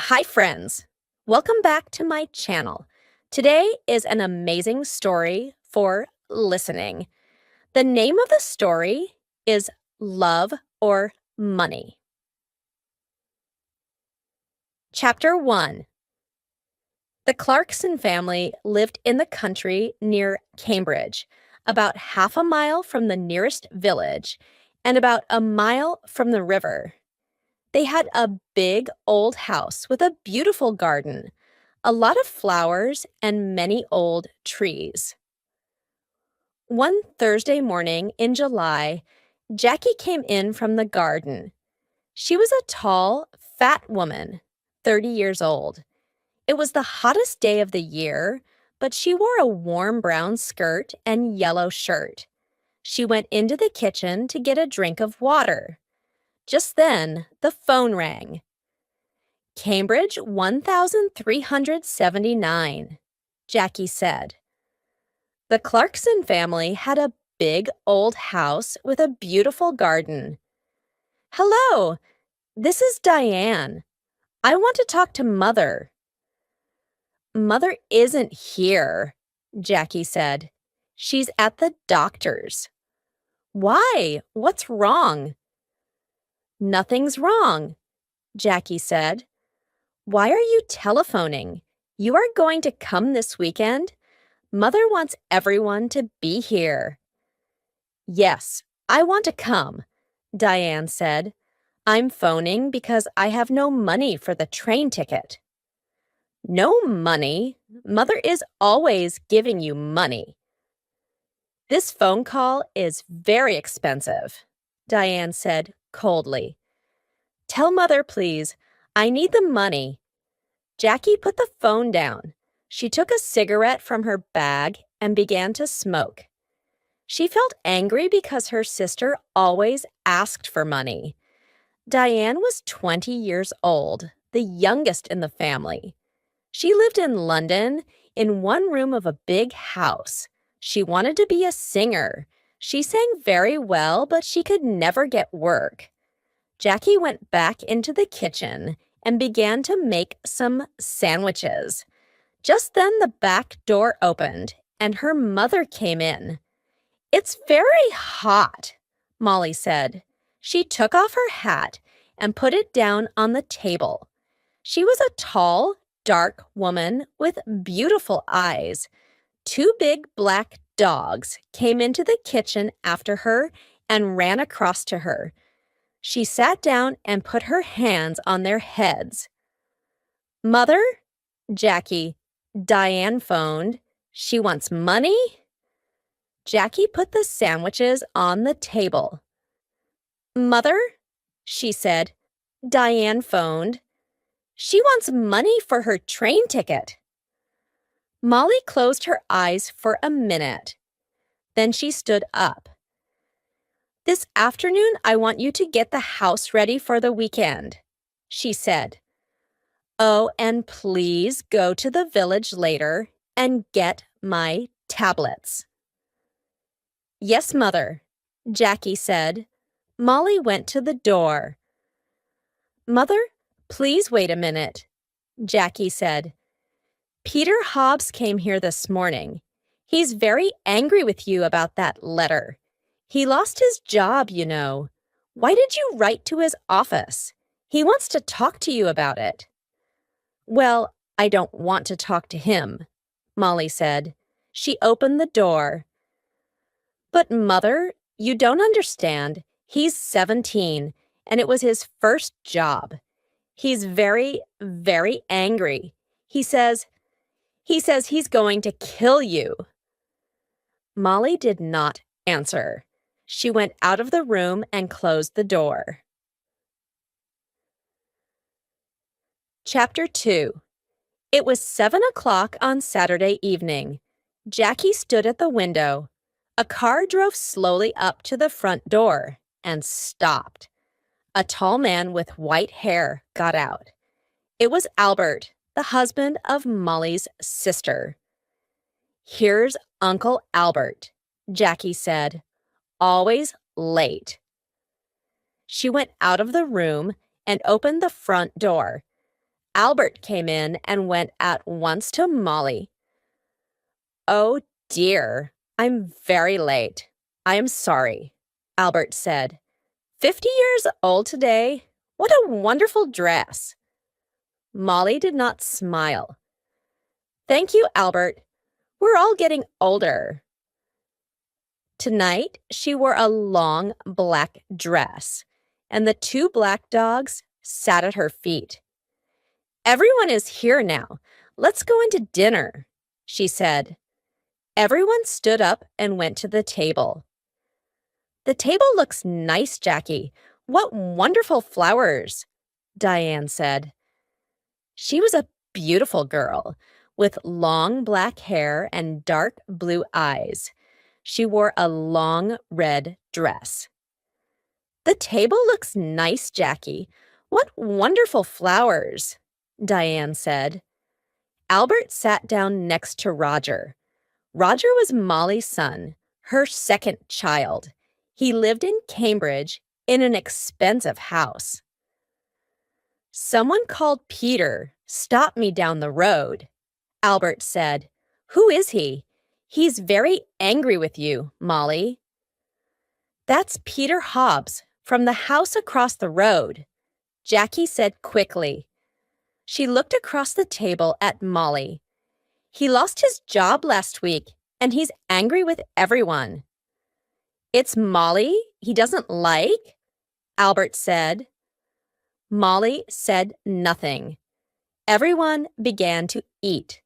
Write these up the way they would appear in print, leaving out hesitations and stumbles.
Hi, friends. Welcome back to my channel. Today is an amazing story for listening. The name of the story is Love or Money. Chapter 1. The Clarkson family lived in the country near Cambridge, about half a mile from the nearest village and about a mile from the river. They had a big old house with a beautiful garden, a lot of flowers, and many old trees. One Thursday morning in July, Jackie came in from the garden. She was a tall, fat woman, 30 years old. It was the hottest day of the year, but she wore a warm brown skirt and yellow shirt. She went into the kitchen to get a drink of water. Just then, the phone rang. Cambridge 1379, Jackie said. The Clarkson family had a big old house with a beautiful garden. Hello, this is Diane. I want to talk to Mother. Mother isn't here, Jackie said. She's at the doctor's. Why? What's wrong? Nothing's wrong, Jackie said. Why are you telephoning? You are going to come this weekend? Mother wants everyone to be here. Yes, I want to come, Diane said. I'm phoning because I have no money for the train ticket. No money? Mother is always giving you money. This phone call is very expensive, Diane said coldly. Tell Mother, please. I need the money. Jackie put the phone down. She took a cigarette from her bag and began to smoke. She felt angry because her sister always asked for money. Diane was 20 years old, the youngest in the family. She lived in London in one room of a big house. She wanted to be a singer. She sang very well, but she could never get work. Jackie went back into the kitchen and began to make some sandwiches. Just then the back door opened and her mother came in. It's very hot, Molly said. She took off her hat and put it down on the table. She was a tall, dark woman with beautiful eyes. Two big black dogs came into the kitchen after her and ran across to her. She sat down and put her hands on their heads. Mother? Jackie, Diane phoned. She wants money? Jackie put the sandwiches on the table. Mother? She said. Diane phoned. She wants money for her train ticket. Molly closed her eyes for a minute. Then she stood up. This afternoon, I want you to get the house ready for the weekend, she said. Oh, and please go to the village later and get my tablets. Yes, Mother, Jackie said. Molly went to the door. Mother, please wait a minute, Jackie said. Peter Hobbs came here this morning. He's very angry with you about that letter. He lost his job, you know. Why did you write to his office? He wants to talk to you about it. Well, I don't want to talk to him, Molly said. She opened the door. But, Mother, you don't understand. He's 17, and it was his first job. He's very, very angry. He says he's going to kill you. Molly did not answer. She went out of the room and closed the door. Chapter 2. It was 7 o'clock on Saturday evening. Jackie stood at the window. A car drove slowly up to the front door and stopped. A tall man with white hair got out. It was Albert, the husband of Molly's sister. Here's Uncle Albert, Jackie said. Always late. She went out of the room and opened the front door. Albert came in and went at once to Molly. "Oh dear, I'm very late. I am sorry," Albert said. 50 years old today? What a wonderful dress." Molly did not smile. "Thank you, Albert. We're all getting older." Tonight, she wore a long black dress, and the two black dogs sat at her feet. "Everyone is here now. Let's go into dinner," she said. Everyone stood up and went to the table. "The table looks nice, Jackie. What wonderful flowers," Diane said. She was a beautiful girl with long black hair and dark blue eyes. She wore a long red dress. "The table looks nice, Jackie. What wonderful flowers," Diane said. Albert sat down next to Roger. Roger was Molly's son, her second child. He lived in Cambridge in an expensive house. "Someone called Peter stopped me down the road," Albert said. "Who is he? He's very angry with you, Molly." "That's Peter Hobbs from the house across the road," Jackie said quickly. She looked across the table at Molly. "He lost his job last week, and he's angry with everyone." "It's Molly he doesn't like?" Albert said. Molly said nothing. Everyone began to eat.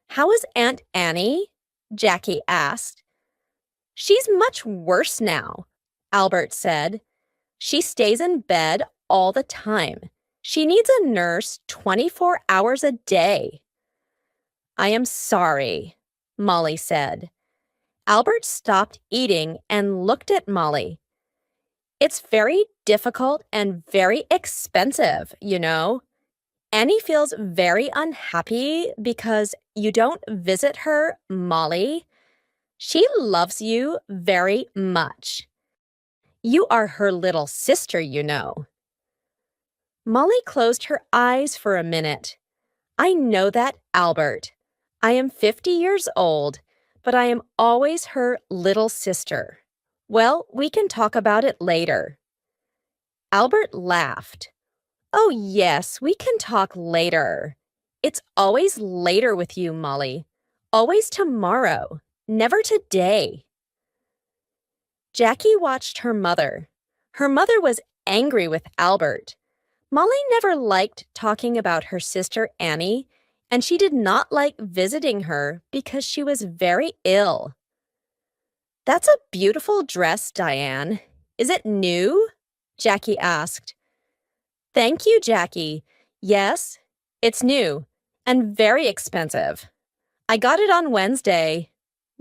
"How is Aunt Annie?" Jackie asked. "She's much worse now," Albert said. "She stays in bed all the time. She needs a nurse 24 hours a day." "I am sorry," Molly said. Albert stopped eating and looked at Molly. "It's very difficult and very expensive, you know. Annie feels very unhappy because you don't visit her, Molly. She loves you very much. You are her little sister, you know." Molly closed her eyes for a minute. "I know that, Albert. I am 50 years old, but I am always her little sister. Well, we can talk about it later." Albert laughed. "Oh, yes, we can talk later. It's always later with you, Molly. Always tomorrow, never today." Jackie watched her mother. Her mother was angry with Albert. Molly never liked talking about her sister Annie, and she did not like visiting her because she was very ill. "That's a beautiful dress, Diane. Is it new?" Jackie asked. "Thank you, Jackie. Yes, it's new and very expensive. I got it on Wednesday,"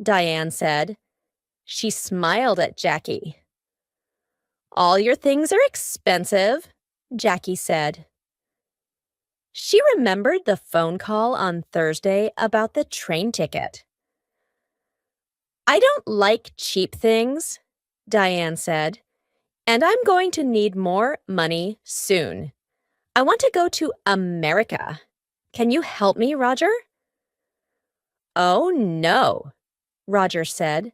Diane said. She smiled at Jackie. "All your things are expensive," Jackie said. She remembered the phone call on Thursday about the train ticket. "I don't like cheap things," Diane said, "and I'm going to need more money soon. I want to go to America. Can you help me, Roger?" "Oh, no," Roger said.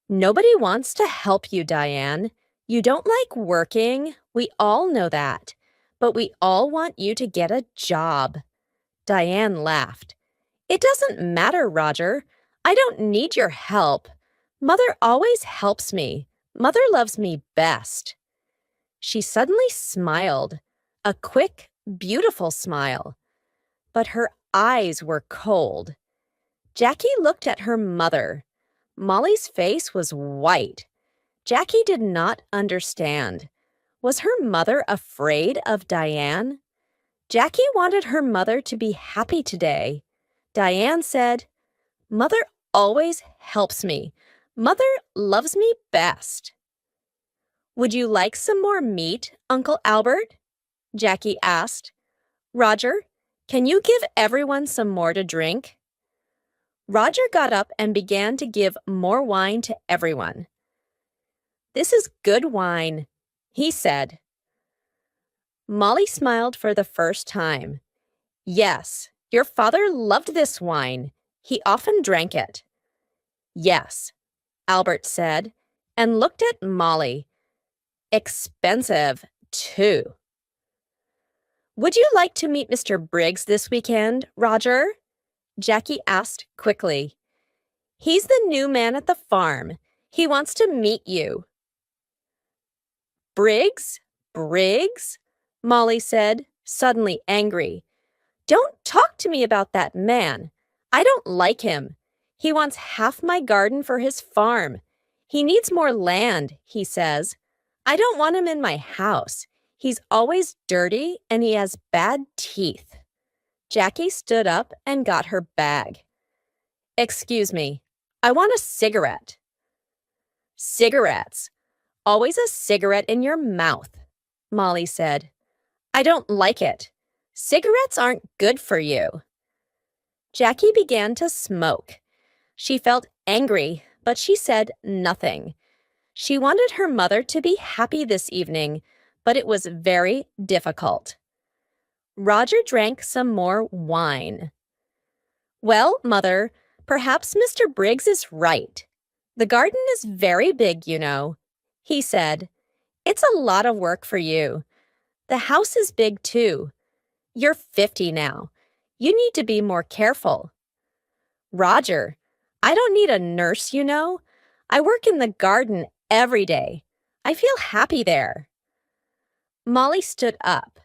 "Nobody wants to help you, Diane. You don't like working. We all know that. But we all want you to get a job." Diane laughed. "It doesn't matter, Roger. I don't need your help. Mother always helps me. Mother loves me best." She suddenly smiled, a quick, beautiful smile. But her eyes were cold. Jackie looked at her mother. Molly's face was white. Jackie did not understand. Was her mother afraid of Diane? Jackie wanted her mother to be happy today. Diane said, "Mother always helps me. Mother loves me best." "Would you like some more meat, Uncle Albert?" Jackie asked. "Roger, can you give everyone some more to drink?" Roger got up and began to give more wine to everyone. "This is good wine," he said. Molly smiled for the first time. Yes, your father loved this wine. He often drank it. Yes, Albert said, and looked at Molly. Expensive, too. Would you like to meet Mr. Briggs this weekend, Roger? Jackie asked quickly. He's the new man at the farm. He wants to meet you. Briggs? Briggs? Molly said, suddenly angry. Don't talk to me about that man. I don't like him. He wants half my garden for his farm. He needs more land, he says. I don't want him in my house. He's always dirty and he has bad teeth. Jackie stood up and got her bag. Excuse me, I want a cigarette. Cigarettes. Always a cigarette in your mouth, Molly said. I don't like it. Cigarettes aren't good for you. Jackie began to smoke. She felt angry, but she said nothing. She wanted her mother to be happy this evening, but it was very difficult. Roger drank some more wine. Well, Mother, perhaps Mr. Briggs is right. The garden is very big, you know, he said. It's a lot of work for you. The house is big, too. You're 50 now. You need to be more careful. Roger, I don't need a nurse, you know. I work in the garden every day. I feel happy there. Molly stood up.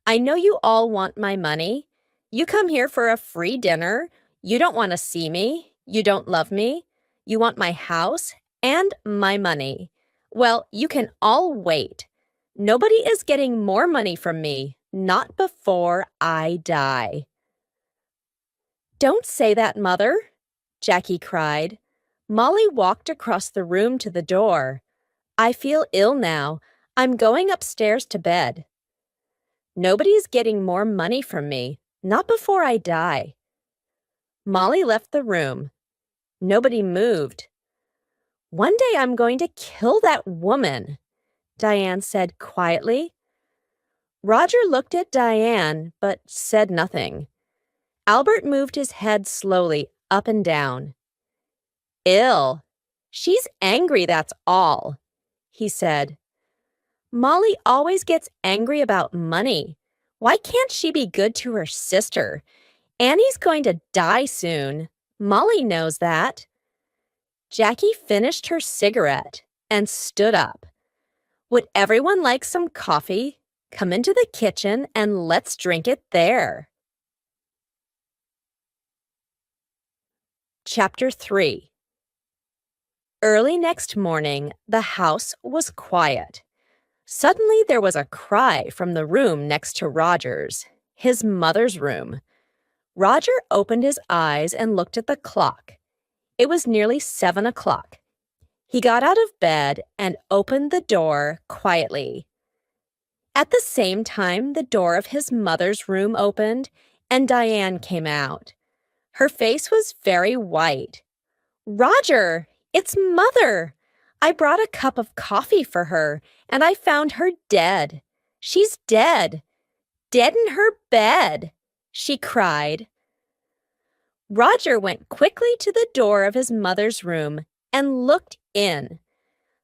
I know you all want my money. You come here for a free dinner. You don't want to see me. You don't love me. You want my house and my money. Well, you can all wait. Nobody is getting more money from me, not before I die. Don't say that, Mother, Jackie cried. Molly walked across the room to the door. I feel ill now. I'm going upstairs to bed. Nobody's getting more money from me, not before I die. Molly left the room. Nobody moved. One day I'm going to kill that woman, Diane said quietly. Roger looked at Diane, but said nothing. Albert moved his head slowly up and down. Ill. She's angry, that's all, he said. Molly always gets angry about money. Why can't she be good to her sister? Annie's going to die soon. Molly knows that. Jackie finished her cigarette and stood up. Would everyone like some coffee? Come into the kitchen and let's drink it there. Chapter 3. Early next morning, the house was quiet. Suddenly there was a cry from the room next to Roger's, his mother's room. Roger opened his eyes and looked at the clock. It was nearly 7 o'clock. He got out of bed and opened the door quietly. At the same time, the door of his mother's room opened, and Diane came out. Her face was very white. Roger, it's Mother! I brought a cup of coffee for her, and I found her dead. She's dead. Dead in her bed, she cried. Roger went quickly to the door of his mother's room and looked in.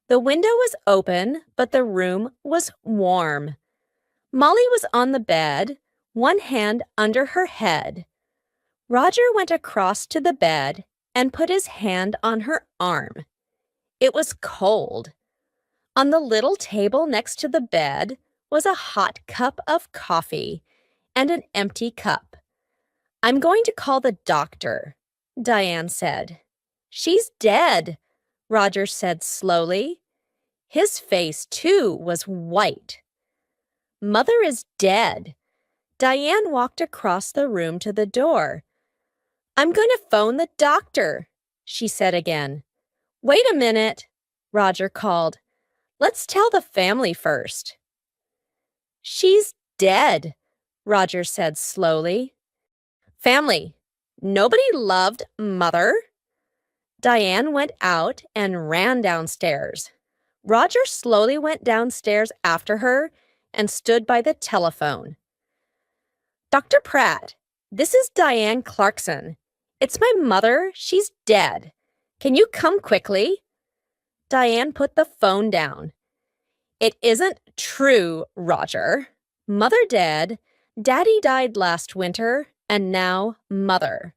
The window was open, but the room was warm. Molly was on the bed, one hand under her head. Roger went across to the bed and put his hand on her arm. It was cold. On the little table next to the bed was a hot cup of coffee and an empty cup. I'm going to call the doctor, Diane said. She's dead, Roger said slowly. His face, too, was white. Mother is dead. Diane walked across the room to the door. I'm going to phone the doctor, she said again. Wait a minute, Roger called. Let's tell the family first. She's dead, Roger said slowly. Family, nobody loved Mother? Diane went out and ran downstairs. Roger slowly went downstairs after her and stood by the telephone. Dr. Pratt, this is Diane Clarkson. It's my mother. She's dead. Can you come quickly? Diane put the phone down. It isn't true, Roger. Mother dead, Daddy died last winter, and now Mother.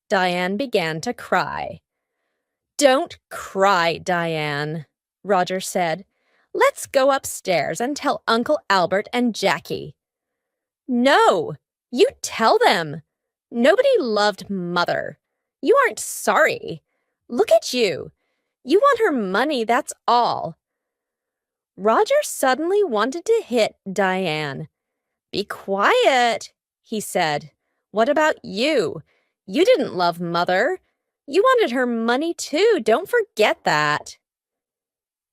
Diane began to cry. Don't cry, Diane, Roger said. Let's go upstairs and tell Uncle Albert and Jackie. No, you tell them. Nobody loved Mother. You aren't sorry. Look at you. You want her money, that's all. Roger suddenly wanted to hit Diane. Be quiet, he said. What about you? You didn't love Mother. You wanted her money too, don't forget that.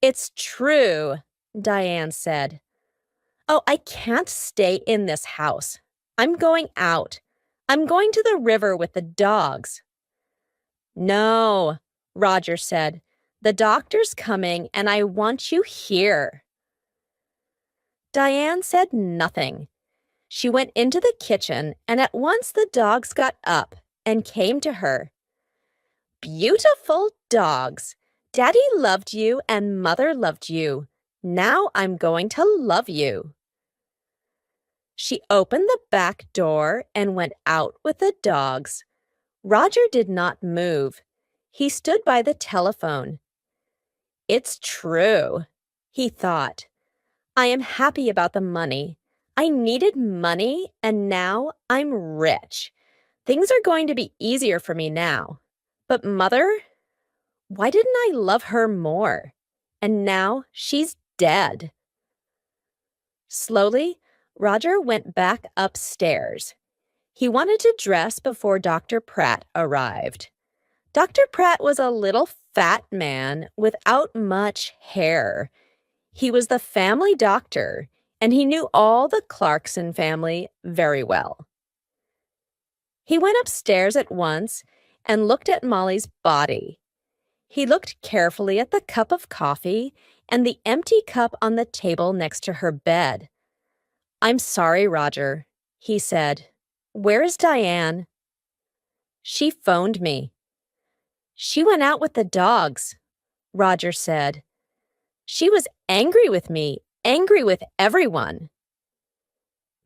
It's true, Diane said. Oh, I can't stay in this house. I'm going out. I'm going to the river with the dogs. No, Roger said. The doctor's coming and I want you here. Diane said nothing. She went into the kitchen and at once the dogs got up and came to her. Beautiful dogs. Daddy loved you and Mother loved you. Now I'm going to love you. She opened the back door and went out with the dogs. Roger did not move. He stood by the telephone. It's true, he thought. I am happy about the money. I needed money, and now I'm rich. Things are going to be easier for me now. But Mother? Why didn't I love her more? And now she's dead. Slowly, Roger went back upstairs. He wanted to dress before Dr. Pratt arrived. Dr. Pratt was a little fat man without much hair. He was the family doctor, and he knew all the Clarkson family very well. He went upstairs at once and looked at Molly's body. He looked carefully at the cup of coffee and the empty cup on the table next to her bed. I'm sorry, Roger, he said. Where is Diane? She phoned me. She went out with the dogs, Roger said. She was angry with me, angry with everyone.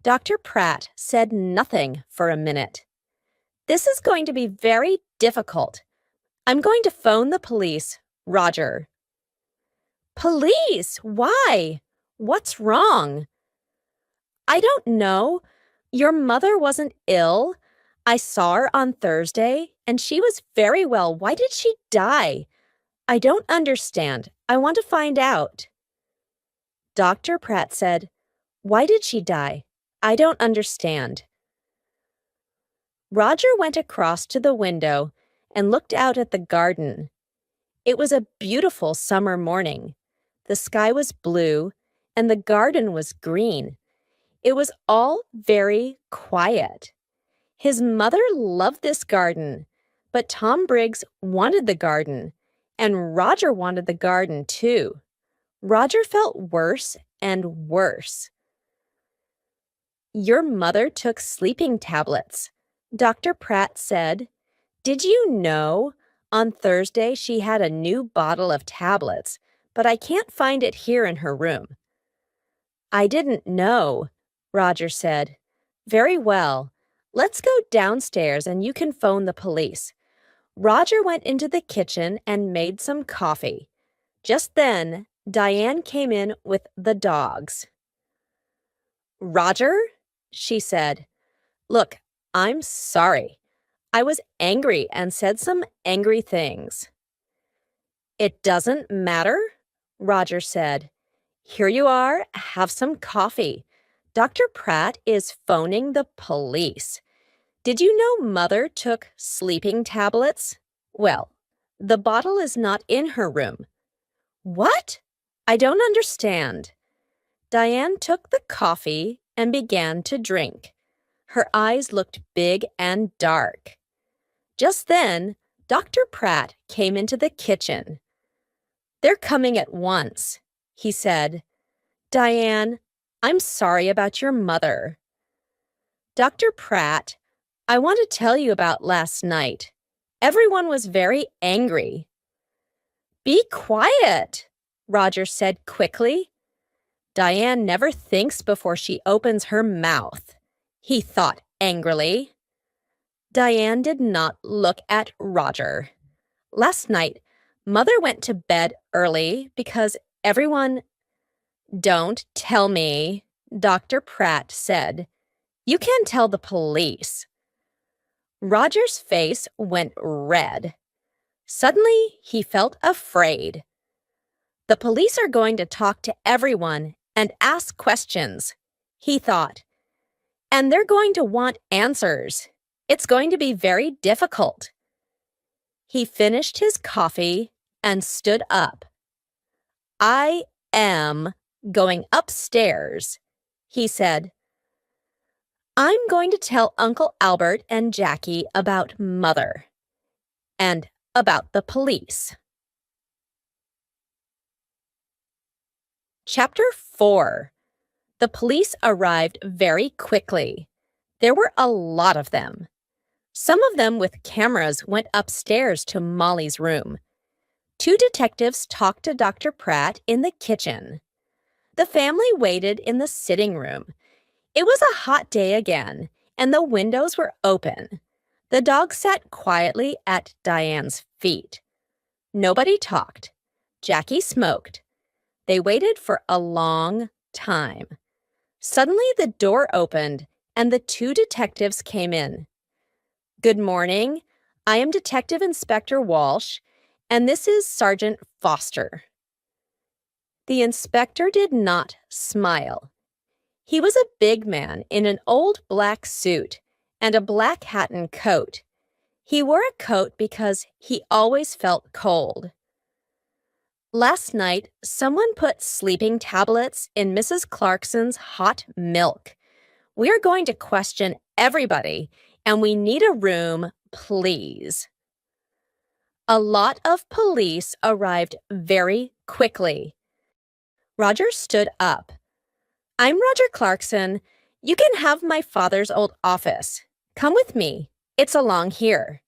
Dr. Pratt said nothing for a minute. This is going to be very difficult. I'm going to phone the police, Roger. Police? Why? What's wrong? I don't know. Your mother wasn't ill. I saw her on Thursday, and she was very well. Why did she die? I don't understand. I want to find out. Dr. Pratt said, Why did she die? I don't understand. Roger went across to the window and looked out at the garden. It was a beautiful summer morning. The sky was blue, and the garden was green. It was all very quiet. His mother loved this garden, but Tom Briggs wanted the garden, and Roger wanted the garden too. Roger felt worse and worse. Your mother took sleeping tablets, Dr. Pratt said. Did you know? On Thursday she had a new bottle of tablets, but I can't find it here in her room. I didn't know, Roger said. Very well. Let's go downstairs and you can phone the police. Roger went into the kitchen and made some coffee. Just then, Diane came in with the dogs. Roger, she said, look, I'm sorry. I was angry and said some angry things. It doesn't matter, Roger said. Here you are, have some coffee. Dr. Pratt is phoning the police. Did you know Mother took sleeping tablets? Well, the bottle is not in her room. What? I don't understand. Diane took the coffee and began to drink. Her eyes looked big and dark. Just then, Dr. Pratt came into the kitchen. They're coming at once, he said. Diane, I'm sorry about your mother. Dr. Pratt, I want to tell you about last night. Everyone was very angry. Be quiet, Roger said quickly. Diane never thinks before she opens her mouth, he thought angrily. Diane did not look at Roger. Last night, Mother went to bed early because everyone— Don't tell me, Dr. Pratt said. You can tell the police. Roger's face went red. Suddenly, he felt afraid. The police are going to talk to everyone and ask questions, he thought. And they're going to want answers. It's going to be very difficult. He finished his coffee and stood up. I am going upstairs, he said. I'm going to tell Uncle Albert and Jackie about Mother and about the police. Chapter 4. The police arrived very quickly. There were a lot of them. Some of them with cameras went upstairs to Molly's room. 2 detectives talked to Dr. Pratt in the kitchen. The family waited in the sitting room. It was a hot day again, and the windows were open. The dog sat quietly at Diane's feet. Nobody talked. Jackie smoked. They waited for a long time. Suddenly the door opened, and the 2 detectives came in. Good morning. I am Detective Inspector Walsh, and this is Sergeant Foster. The inspector did not smile. He was a big man in an old black suit and a black hat and coat. He wore a coat because he always felt cold. Last night, someone put sleeping tablets in Mrs. Clarkson's hot milk. We are going to question everybody, and we need a room, please. A lot of police arrived very quickly. Roger stood up. I'm Roger Clarkson. You can have my father's old office. Come with me. It's along here.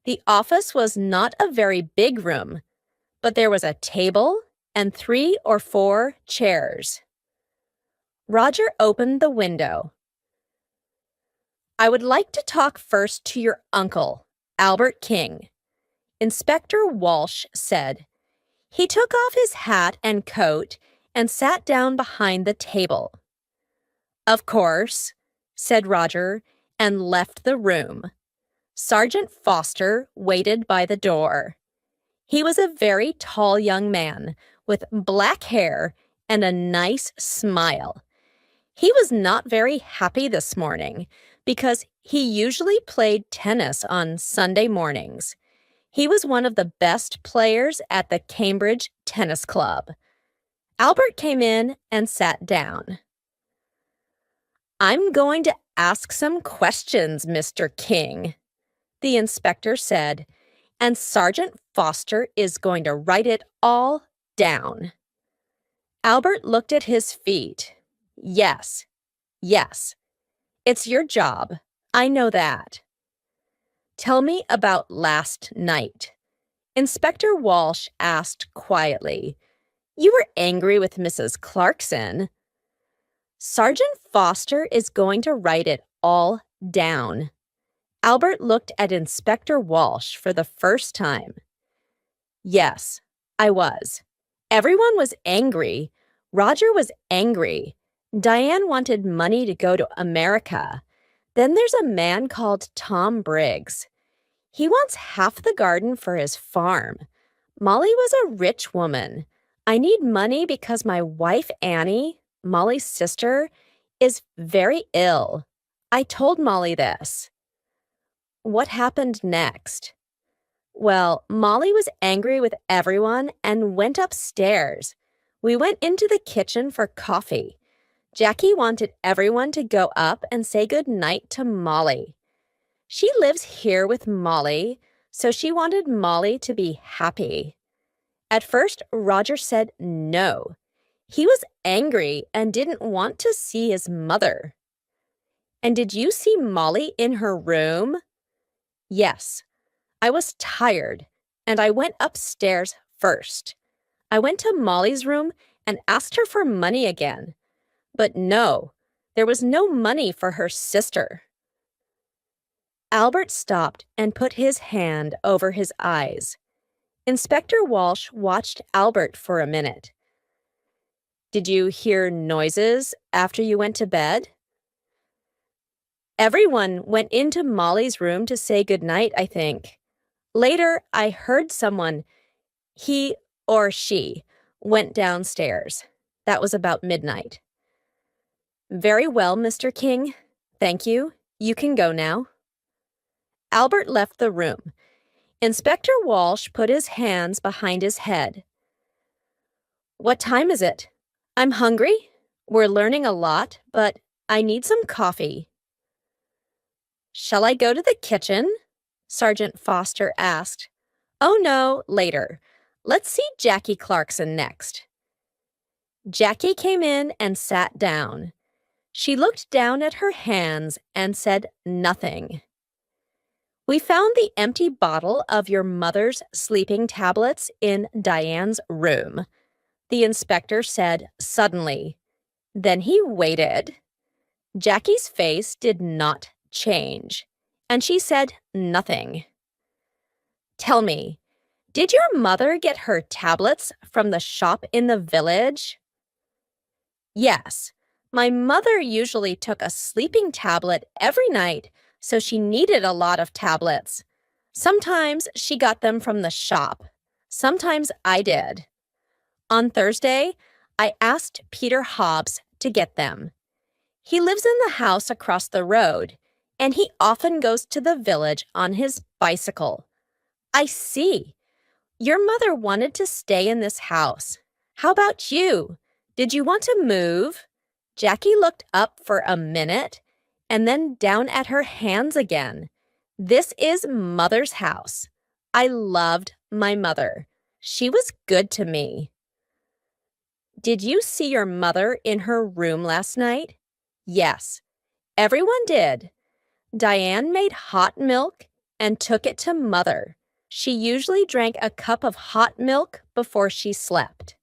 The office was not a very big room, but there was a table and 3 or 4 chairs. Roger opened the window. I would like to talk first to your uncle, Albert King, Inspector Walsh said. He took off his hat and coat and sat down behind the table. Of course, said Roger, and left the room. Sergeant Foster waited by the door. He was a very tall young man with black hair and a nice smile. He was not very happy this morning because he usually played tennis on Sunday mornings. He was one of the best players at the Cambridge Tennis Club. Albert came in and sat down. I'm going to ask some questions, Mr. King, the inspector said, and Sergeant Foster is going to write it all down. Albert looked at his feet. Yes, it's your job. I know that. Tell me about last night. Inspector Walsh asked quietly. You were angry with Mrs. Clarkson. Sergeant Foster is going to write it all down. Albert looked at Inspector Walsh for the first time. Yes, I was. Everyone was angry. Roger was angry. Diane wanted money to go to America. Then there's a man called Tom Briggs. He wants half the garden for his farm. Molly was a rich woman. I need money because my wife Annie, Molly's sister, is very ill. I told Molly this. What happened next? Well, Molly was angry with everyone and went upstairs. We went into the kitchen for coffee. Jackie wanted everyone to go up and say good night to Molly. She lives here with Molly, so she wanted Molly to be happy. At first, Roger said no. He was angry and didn't want to see his mother. And did you see Molly in her room? Yes. I was tired, and I went upstairs first. I went to Molly's room and asked her for money again. But no, there was no money for her sister. Albert stopped and put his hand over his eyes. Inspector Walsh watched Albert for a minute. Did you hear noises after you went to bed? Everyone went into Molly's room to say goodnight, I think. Later, I heard someone, he or she, went downstairs. That was about midnight. Very well, Mr. King. Thank you. You can go now. Albert left the room. Inspector Walsh put his hands behind his head. What time is it? I'm hungry. We're learning a lot, but I need some coffee. Shall I go to the kitchen? Sergeant Foster asked. Oh no, later. Let's see Jackie Clarkson next. Jackie came in and sat down. She looked down at her hands and said nothing. We found the empty bottle of your mother's sleeping tablets in Diane's room, the inspector said suddenly. Then he waited. Jackie's face did not change, and she said nothing. Tell me, did your mother get her tablets from the shop in the village? Yes, my mother usually took a sleeping tablet every night, so she needed a lot of tablets. Sometimes she got them from the shop. Sometimes I did. On Thursday, I asked Peter Hobbs to get them. He lives in the house across the road, and he often goes to the village on his bicycle. I see. Your mother wanted to stay in this house. How about you? Did you want to move? Jackie looked up for a minute and then down at her hands again. This is Mother's house. I loved my mother. She was good to me. Did you see your mother in her room last night? Yes, everyone did. Diane made hot milk and took it to Mother. She usually drank a cup of hot milk before she slept.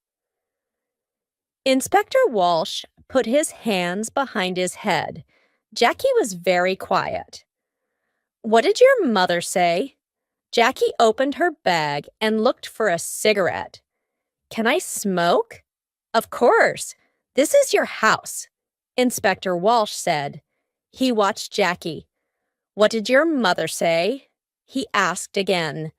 Inspector Walsh put his hands behind his head. Jackie was very quiet. What did your mother say? Jackie opened her bag and looked for a cigarette. Can I smoke? Of course. This is your house, Inspector Walsh said. He watched Jackie. What did your mother say? He asked again.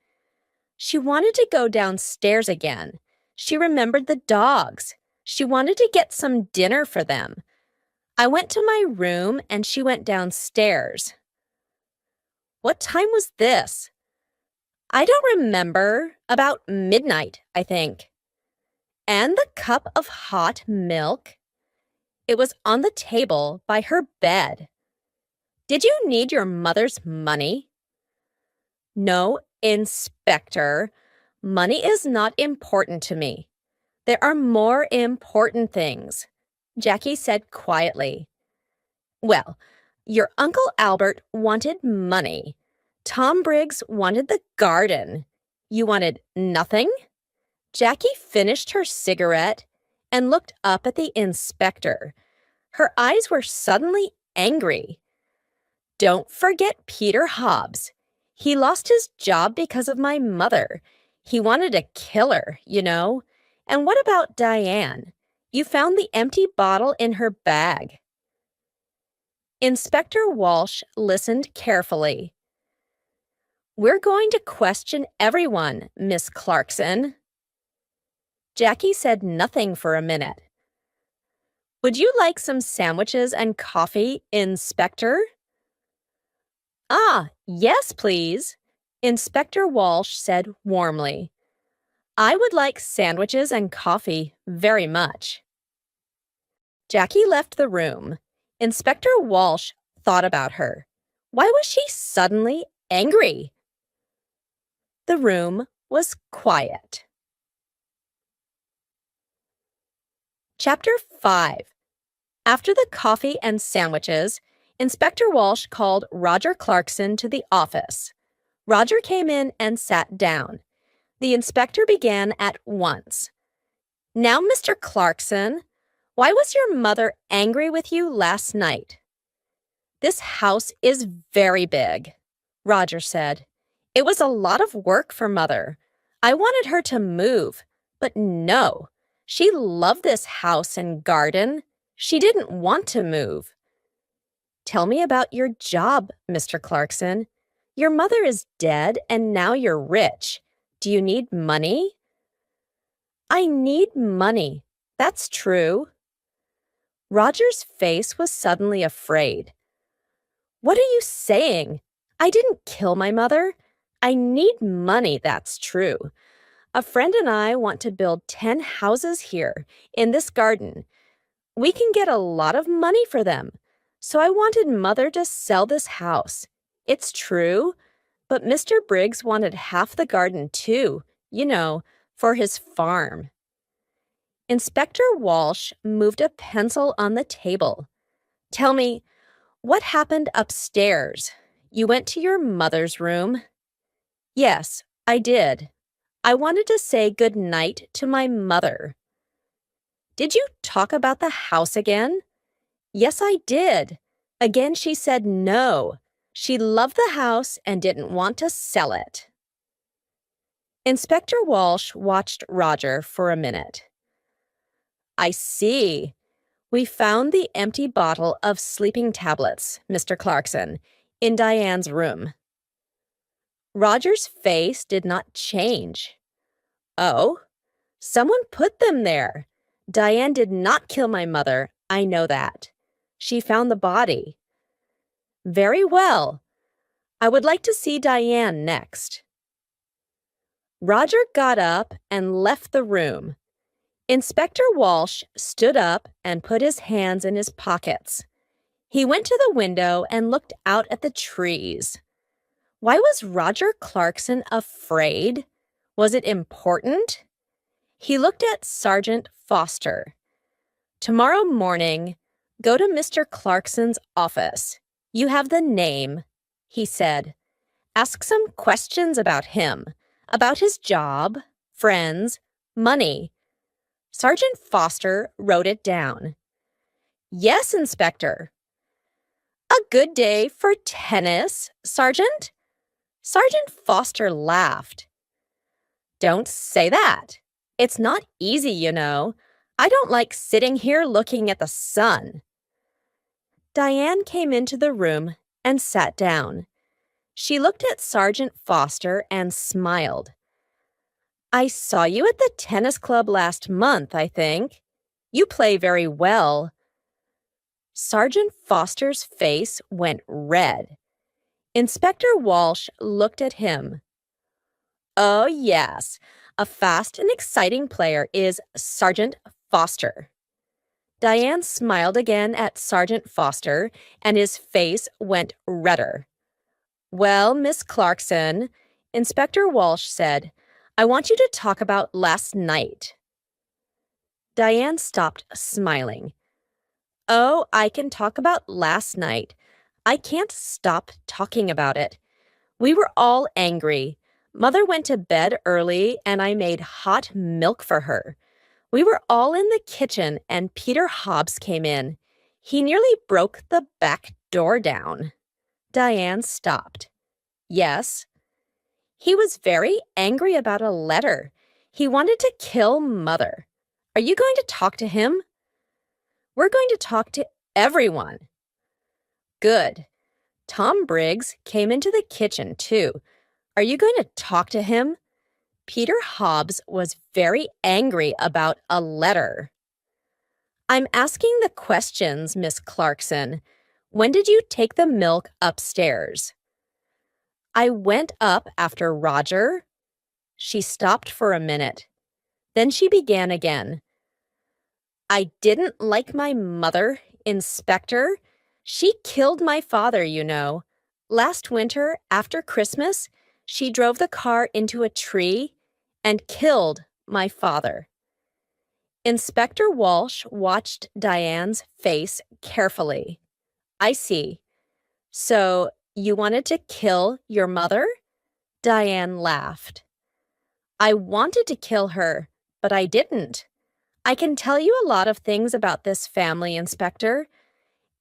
She wanted to go downstairs again. She remembered the dogs. She wanted to get some dinner for them. I went to my room and she went downstairs. What time was this? I don't remember. About midnight, I think. And the cup of hot milk? It was on the table by her bed. Did you need your mother's money? No, Inspector. Money is not important to me. There are more important things, Jackie said quietly. Well, your Uncle Albert wanted money. Tom Briggs wanted the garden. You wanted nothing? Jackie finished her cigarette and looked up at the inspector. Her eyes were suddenly angry. Don't forget Peter Hobbs. He lost his job because of my mother. He wanted to kill her, you know. And what about Diane? You found the empty bottle in her bag. Inspector Walsh listened carefully. We're going to question everyone, Miss Clarkson. Jackie said nothing for a minute. Would you like some sandwiches and coffee, Inspector? Ah, yes, please, Inspector Walsh said warmly. I would like sandwiches and coffee very much. Jackie left the room. Inspector Walsh thought about her. Why was she suddenly angry? The room was quiet. Chapter 5. After the coffee and sandwiches, Inspector Walsh called Roger Clarkson to the office. Roger came in and sat down. The inspector began at once. Now, Mr. Clarkson, why was your mother angry with you last night? This house is very big, Roger said. It was a lot of work for Mother. I wanted her to move, but no. She loved this house and garden. She didn't want to move. Tell me about your job, Mr. Clarkson. Your mother is dead and now you're rich. Do you need money? I need money. That's true. Roger's face was suddenly afraid. What are you saying? I didn't kill my mother. I need money, that's true. A friend and I want to build 10 houses here, in this garden. We can get a lot of money for them. So I wanted Mother to sell this house. It's true, but Mr. Briggs wanted half the garden too, for his farm. Inspector Walsh moved a pencil on the table. Tell me, what happened upstairs? You went to your mother's room? Yes, I did. I wanted to say good night to my mother. Did you talk about the house again? Yes, I did. Again, she said no. She loved the house and didn't want to sell it. Inspector Walsh watched Roger for a minute. I see. We found the empty bottle of sleeping tablets, Mr. Clarkson, in Diane's room. Roger's face did not change. Oh, someone put them there. Diane did not kill my mother, I know that. She found the body. Very well. I would like to see Diane next. Roger got up and left the room. Inspector Walsh stood up and put his hands in his pockets. He went to the window and looked out at the trees. Why was Roger Clarkson afraid? Was it important? He looked at Sergeant Foster. Tomorrow morning, go to Mr. Clarkson's office. You have the name, he said. Ask some questions about him, about his job, friends, money. Sergeant Foster wrote it down. Yes, Inspector. A good day for tennis, Sergeant? Sergeant Foster laughed. Don't say that. It's not easy, I don't like sitting here looking at the sun. Diane came into the room and sat down. She looked at Sergeant Foster and smiled. I saw you at the tennis club last month, I think. You play very well. Sergeant Foster's face went red. Inspector Walsh looked at him. Oh, yes, a fast and exciting player is Sergeant Foster. Diane smiled again at Sergeant Foster, and his face went redder. Well, Miss Clarkson, Inspector Walsh said, I want you to talk about last night. Diane stopped smiling. Oh, I can talk about last night. I can't stop talking about it. We were all angry. Mother went to bed early and I made hot milk for her. We were all in the kitchen and Peter Hobbs came in. He nearly broke the back door down. Diane stopped. Yes. He was very angry about a letter. He wanted to kill Mother. Are you going to talk to him? We're going to talk to everyone. Good. Tom Briggs came into the kitchen, too. Are you going to talk to him? Peter Hobbs was very angry about a letter. I'm asking the questions, Miss Clarkson. When did you take the milk upstairs? I went up after Roger. She stopped for a minute. Then she began again. I didn't like my mother, Inspector. She killed my father, Last winter, after Christmas, she drove the car into a tree and killed my father. Inspector Walsh watched Diane's face carefully. I see. So, you wanted to kill your mother? Diane laughed. I wanted to kill her, but I didn't. I can tell you a lot of things about this family, Inspector.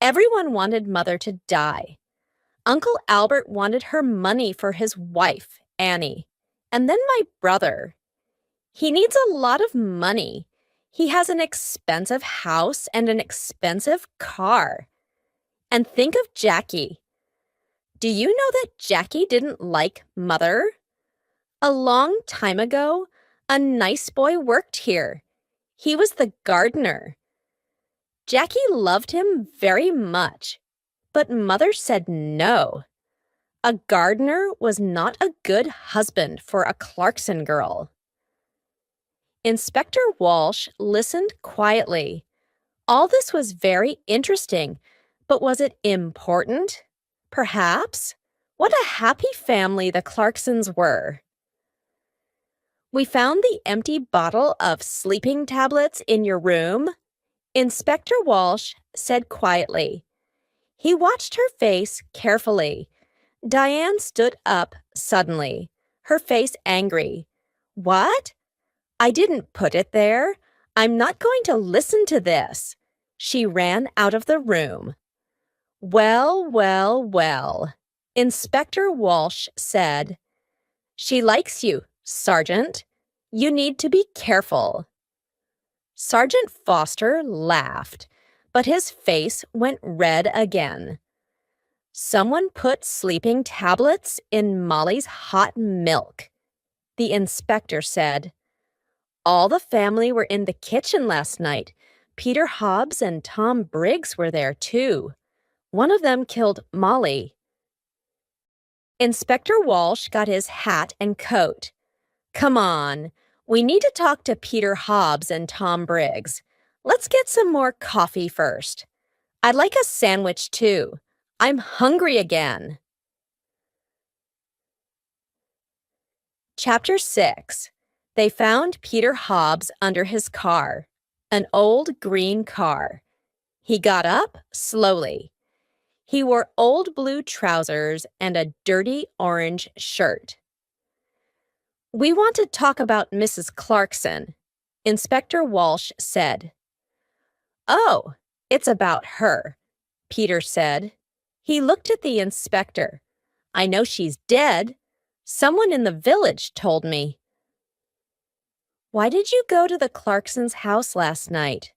Everyone wanted Mother to die. Uncle Albert wanted her money for his wife, Annie. And then my brother. He needs a lot of money. He has an expensive house and an expensive car. And think of Jackie. Do you know that Jackie didn't like Mother? A long time ago, a nice boy worked here. He was the gardener. Jackie loved him very much, but Mother said no. A gardener was not a good husband for a Clarkson girl. Inspector Walsh listened quietly. All this was very interesting, but was it important? Perhaps? What a happy family the Clarksons were. We found the empty bottle of sleeping tablets in your room, Inspector Walsh said quietly. He watched her face carefully. Diane stood up suddenly, her face angry. What? I didn't put it there. I'm not going to listen to this. She ran out of the room. Well, well, well, Inspector Walsh said. She likes you, Sergeant. You need to be careful. Sergeant Foster laughed, but his face went red again. Someone put sleeping tablets in Molly's hot milk, the inspector said. All the family were in the kitchen last night. Peter Hobbs and Tom Briggs were there, too. One of them killed Molly. Inspector Walsh got his hat and coat. Come on, we need to talk to Peter Hobbs and Tom Briggs. Let's get some more coffee first. I'd like a sandwich, too. I'm hungry again. Chapter 6. They found Peter Hobbs under his car, an old green car. He got up slowly. He wore old blue trousers and a dirty orange shirt. We want to talk about Mrs. Clarkson, Inspector Walsh said. Oh, it's about her, Peter said. He looked at the inspector. I know she's dead. Someone in the village told me. Why did you go to the Clarksons' house last night?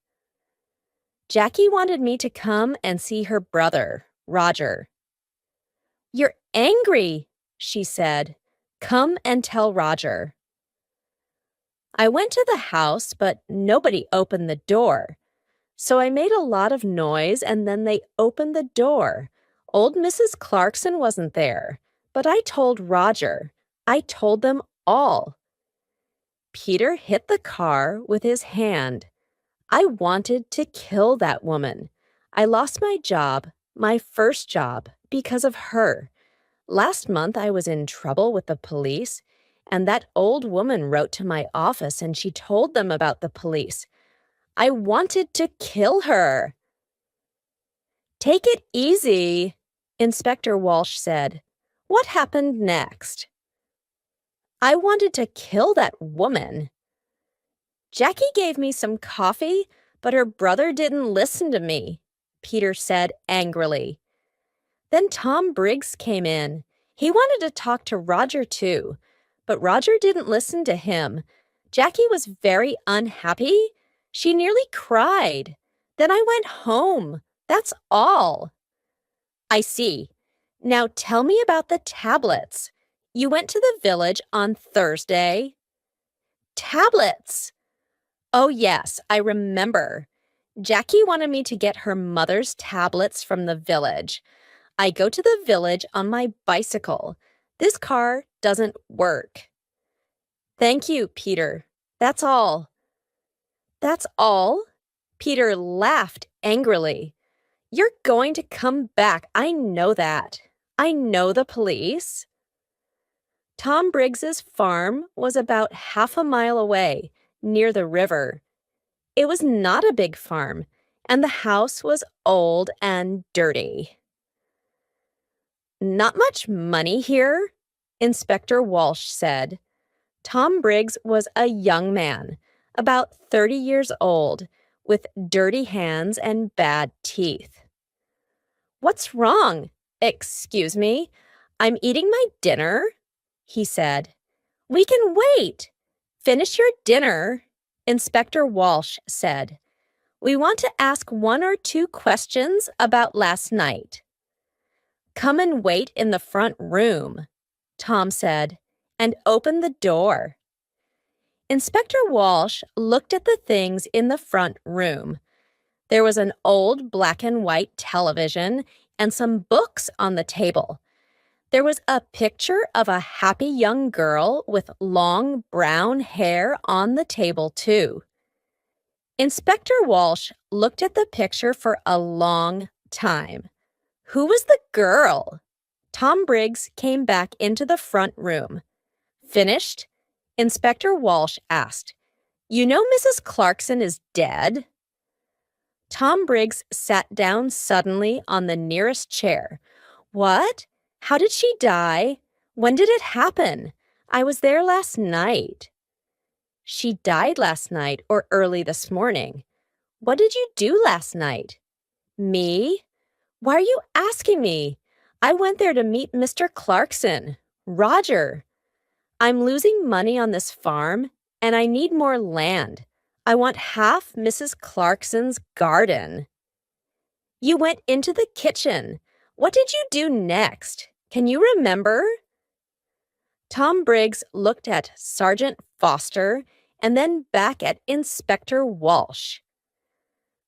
Jackie wanted me to come and see her brother, Roger. You're angry, she said. Come and tell Roger. I went to the house, but nobody opened the door. So I made a lot of noise, and then they opened the door. Old Mrs. Clarkson wasn't there, but I told Roger. I told them all. Peter hit the car with his hand. I wanted to kill that woman. I lost my job, my first job, because of her. Last month I was in trouble with the police, and that old woman wrote to my office and she told them about the police. I wanted to kill her. Take it easy, Inspector Walsh said. What happened next? I wanted to kill that woman. Jackie gave me some coffee, but her brother didn't listen to me, Peter said angrily. Then Tom Briggs came in. He wanted to talk to Roger too, but Roger didn't listen to him. Jackie was very unhappy. She nearly cried. Then I went home. That's all. I see. Now tell me about the tablets. You went to the village on Thursday. Tablets! Oh, yes, I remember. Jackie wanted me to get her mother's tablets from the village. I go to the village on my bicycle. This car doesn't work. Thank you, Peter. That's all. That's all? Peter laughed angrily. You're going to come back. I know that. I know the police. Tom Briggs's farm was about half a mile away, near the river. It was not a big farm, and the house was old and dirty. Not much money here, Inspector Walsh said. Tom Briggs was a young man, about 30 years old, with dirty hands and bad teeth. What's wrong? Excuse me, I'm eating my dinner, he said. We can wait. Finish your dinner, Inspector Walsh said. We want to ask 1 or 2 questions about last night. Come and wait in the front room, Tom said, and opened the door. Inspector Walsh looked at the things in the front room. There was an old black and white television and some books on the table. There was a picture of a happy young girl with long brown hair on the table, too. Inspector Walsh looked at the picture for a long time. Who was the girl? Tom Briggs came back into the front room. Finished? Inspector Walsh asked. You know Mrs. Clarkson is dead? Tom Briggs sat down suddenly on the nearest chair. What? How did she die? When did it happen? I was there last night. She died last night or early this morning. What did you do last night? Me? Why are you asking me? I went there to meet Mr. Clarkson, Roger. I'm losing money on this farm, and I need more land. I want half Mrs. Clarkson's garden. You went into the kitchen. What did you do next? Can you remember? Tom Briggs looked at Sergeant Foster and then back at Inspector Walsh.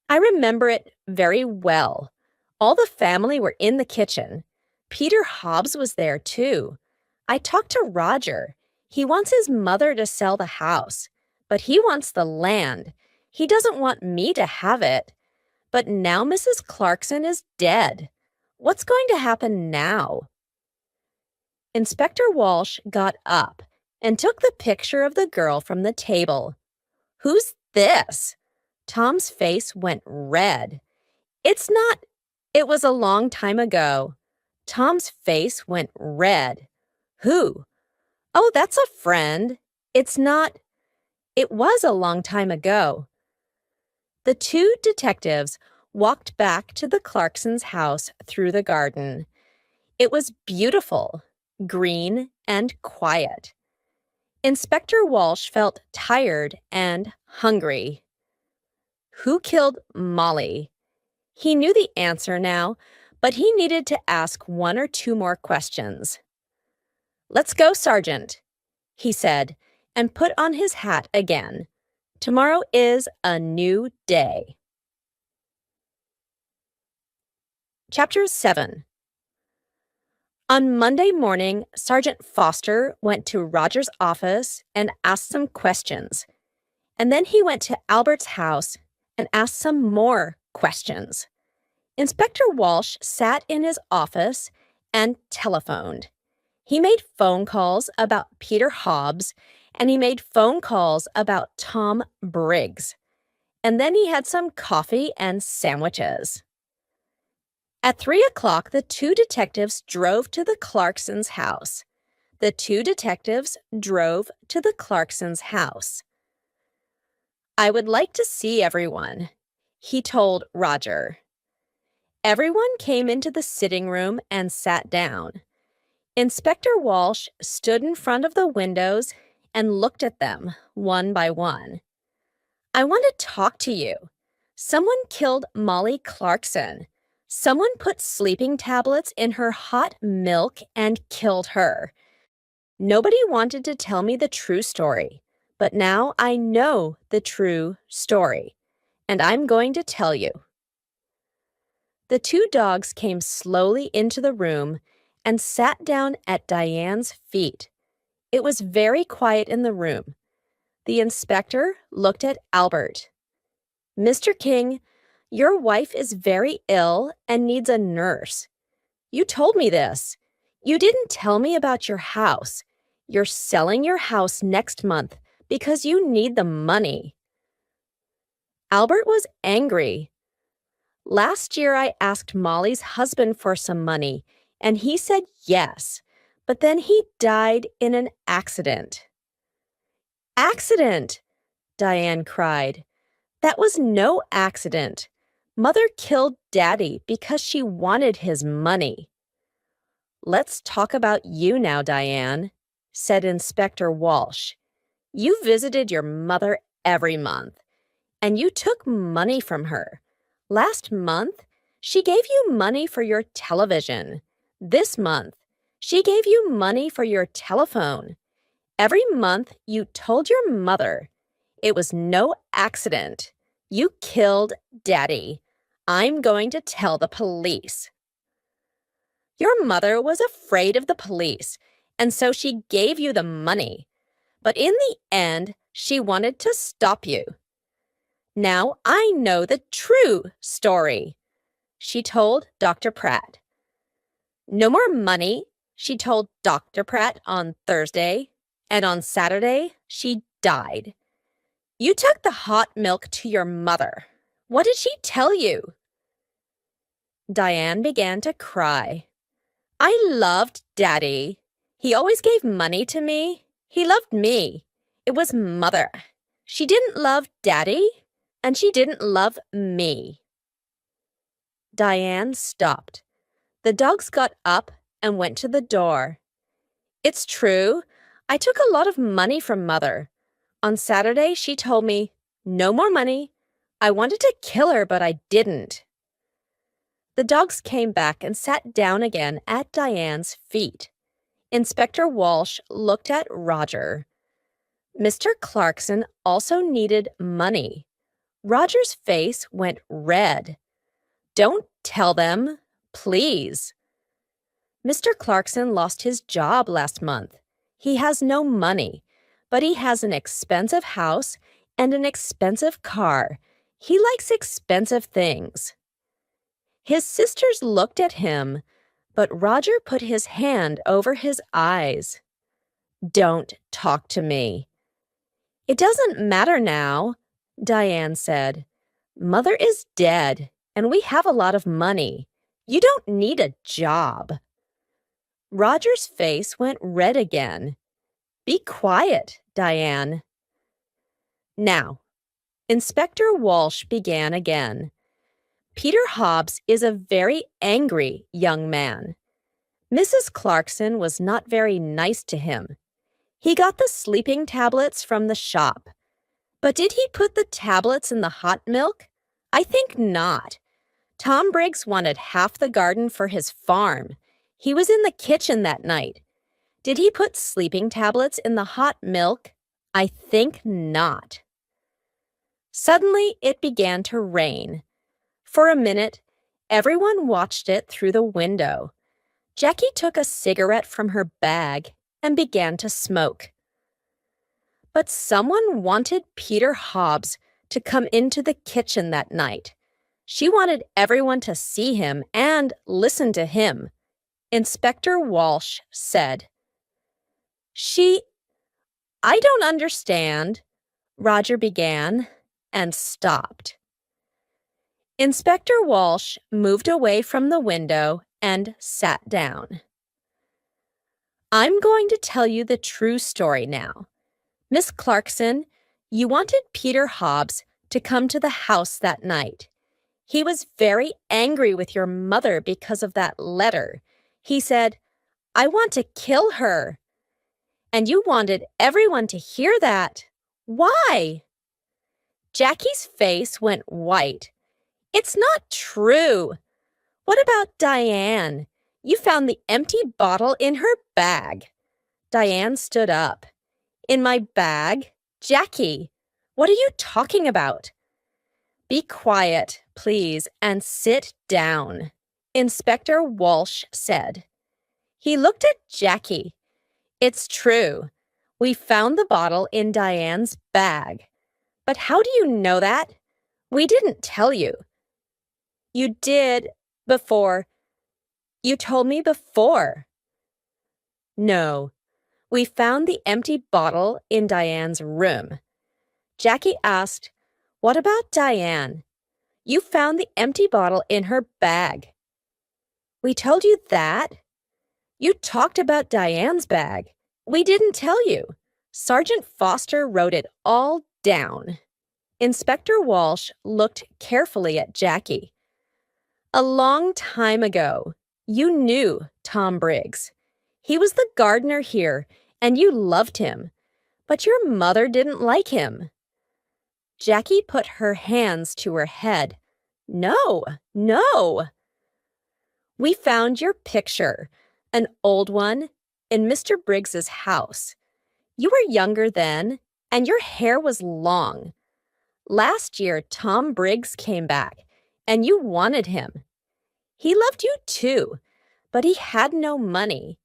I remember it very well. All the family were in the kitchen. Peter Hobbs was there, too. I talked to Roger. He wants his mother to sell the house, but he wants the land. He doesn't want me to have it. But now Mrs. Clarkson is dead. What's going to happen now? Inspector Walsh got up and took the picture of the girl from the table. Who's this? Tom's face went red. It's not. It was a long time ago. Tom's face went red. Who? Oh, that's a friend. It's not. It was a long time ago. The 2 detectives walked back to the Clarksons' house through the garden. It was beautiful, green, and quiet. Inspector Walsh felt tired and hungry. Who killed Molly? He knew the answer now, but he needed to ask 1 or 2 more questions. Let's go, Sergeant, he said, and put on his hat again. Tomorrow is a new day. Chapter 7. On Monday morning, Sergeant Foster went to Roger's office and asked some questions. And then he went to Albert's house and asked some more questions. Inspector Walsh sat in his office and telephoned. He made phone calls about Peter Hobbs, and he made phone calls about Tom Briggs. And then he had some coffee and sandwiches. At 3 o'clock, the 2 detectives drove to the Clarksons' house. The 2 detectives drove to the Clarksons' house. I would like to see everyone, he told Roger. Everyone came into the sitting room and sat down. Inspector Walsh stood in front of the windows and looked at them one by one. I want to talk to you. Someone killed Molly Clarkson. Someone put sleeping tablets in her hot milk and killed her. Nobody wanted to tell me the true story, but now I know the true story, and I'm going to tell you. The 2 dogs came slowly into the room and sat down at Diane's feet. It was very quiet in the room. The inspector looked at Albert. Mr. King, your wife is very ill and needs a nurse. You told me this. You didn't tell me about your house. You're selling your house next month because you need the money. Albert was angry. Last year I asked Molly's husband for some money, and he said yes, but then he died in an accident. Accident! Diane cried. That was no accident. Mother killed Daddy because she wanted his money. Let's talk about you now, Diane, said Inspector Walsh. You visited your mother every month, and you took money from her. Last month, she gave you money for your television. This month, she gave you money for your telephone. Every month, you told your mother. It was no accident. You killed Daddy. I'm going to tell the police. Your mother was afraid of the police, and so she gave you the money. But in the end, she wanted to stop you. Now I know the true story, she told Dr. Pratt. No more money, she told Dr. Pratt on Thursday, and on Saturday, she died. You took the hot milk to your mother. What did she tell you? Diane began to cry. I loved Daddy. He always gave money to me. He loved me. It was Mother. She didn't love Daddy, and she didn't love me. Diane stopped. The dogs got up and went to the door. It's true. I took a lot of money from Mother. On Saturday, she told me, no more money. I wanted to kill her, but I didn't. The dogs came back and sat down again at Diane's feet. Inspector Walsh looked at Roger. Mr. Clarkson also needed money. Roger's face went red. Don't tell them, please. Mr. Clarkson lost his job last month. He has no money, but he has an expensive house and an expensive car. He likes expensive things. His sisters looked at him, but Roger put his hand over his eyes. Don't talk to me. It doesn't matter now, Diane said. Mother is dead, and we have a lot of money. You don't need a job. Roger's face went red again. Be quiet, Diane. Now, Inspector Walsh began again. Peter Hobbs is a very angry young man. Mrs. Clarkson was not very nice to him. He got the sleeping tablets from the shop. But did he put the tablets in the hot milk? I think not. Tom Briggs wanted half the garden for his farm. He was in the kitchen that night. Did he put sleeping tablets in the hot milk? I think not. Suddenly, it began to rain. For a minute, everyone watched it through the window. Jackie took a cigarette from her bag and began to smoke. But someone wanted Peter Hobbs to come into the kitchen that night. She wanted everyone to see him and listen to him. Inspector Walsh said, I don't understand, Roger began and stopped. Inspector Walsh moved away from the window and sat down. I'm going to tell you the true story now. Miss Clarkson, you wanted Peter Hobbs to come to the house that night. He was very angry with your mother because of that letter. He said, I want to kill her. And you wanted everyone to hear that. Why? Jackie's face went white. It's not true. What about Diane? You found the empty bottle in her bag. Diane stood up. In my bag? Jackie, what are you talking about? Be quiet, please, and sit down, Inspector Walsh said. He looked at Jackie. It's true. We found the bottle in Diane's bag. But how do you know that? We didn't tell you. You did before. You told me before. No, we found the empty bottle in Diane's room. Jackie asked, What about Diane? You found the empty bottle in her bag. We told you that? You talked about Diane's bag. We didn't tell you. Sergeant Foster wrote it all down. Inspector Walsh looked carefully at Jackie. A long time ago, you knew Tom Briggs. He was the gardener here, and you loved him. But your mother didn't like him. Jackie put her hands to her head. No, no. We found your picture, an old one, in Mr. Briggs's house. You were younger then, and your hair was long. Last year, Tom Briggs came back, and you wanted him. He loved you too, but he had no money.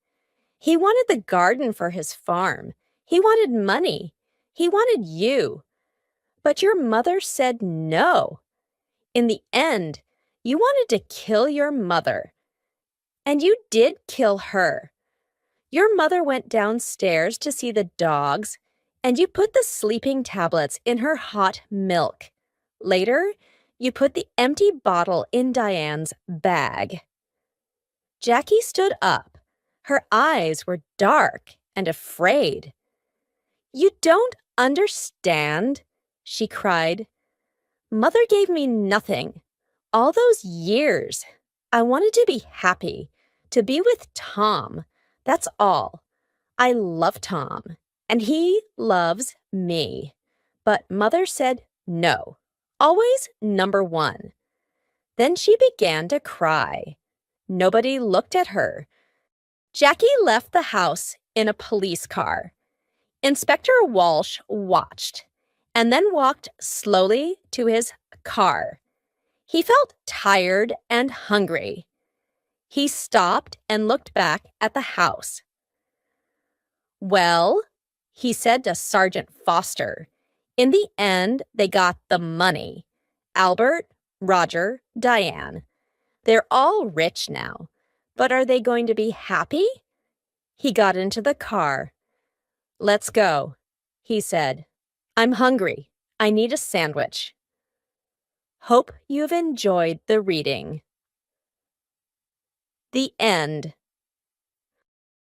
He wanted the garden for his farm. He wanted money. He wanted you. But your mother said no. In the end, you wanted to kill your mother. And you did kill her. Your mother went downstairs to see the dogs, and you put the sleeping tablets in her hot milk. Later, you put the empty bottle in Diane's bag. Jackie stood up. Her eyes were dark and afraid. You don't understand, she cried. Mother gave me nothing. All those years. I wanted to be happy, to be with Tom. That's all. I love Tom, and he loves me. But Mother said no, always number one. Then she began to cry. Nobody looked at her. Jackie left the house in a police car. Inspector Walsh watched and then walked slowly to his car. He felt tired and hungry. He stopped and looked back at the house. Well, he said to Sergeant Foster, in the end, they got the money. Albert, Roger, Diane. They're all rich now, but are they going to be happy? He got into the car. Let's go, he said. I'm hungry. I need a sandwich. Hope you've enjoyed the reading. The end.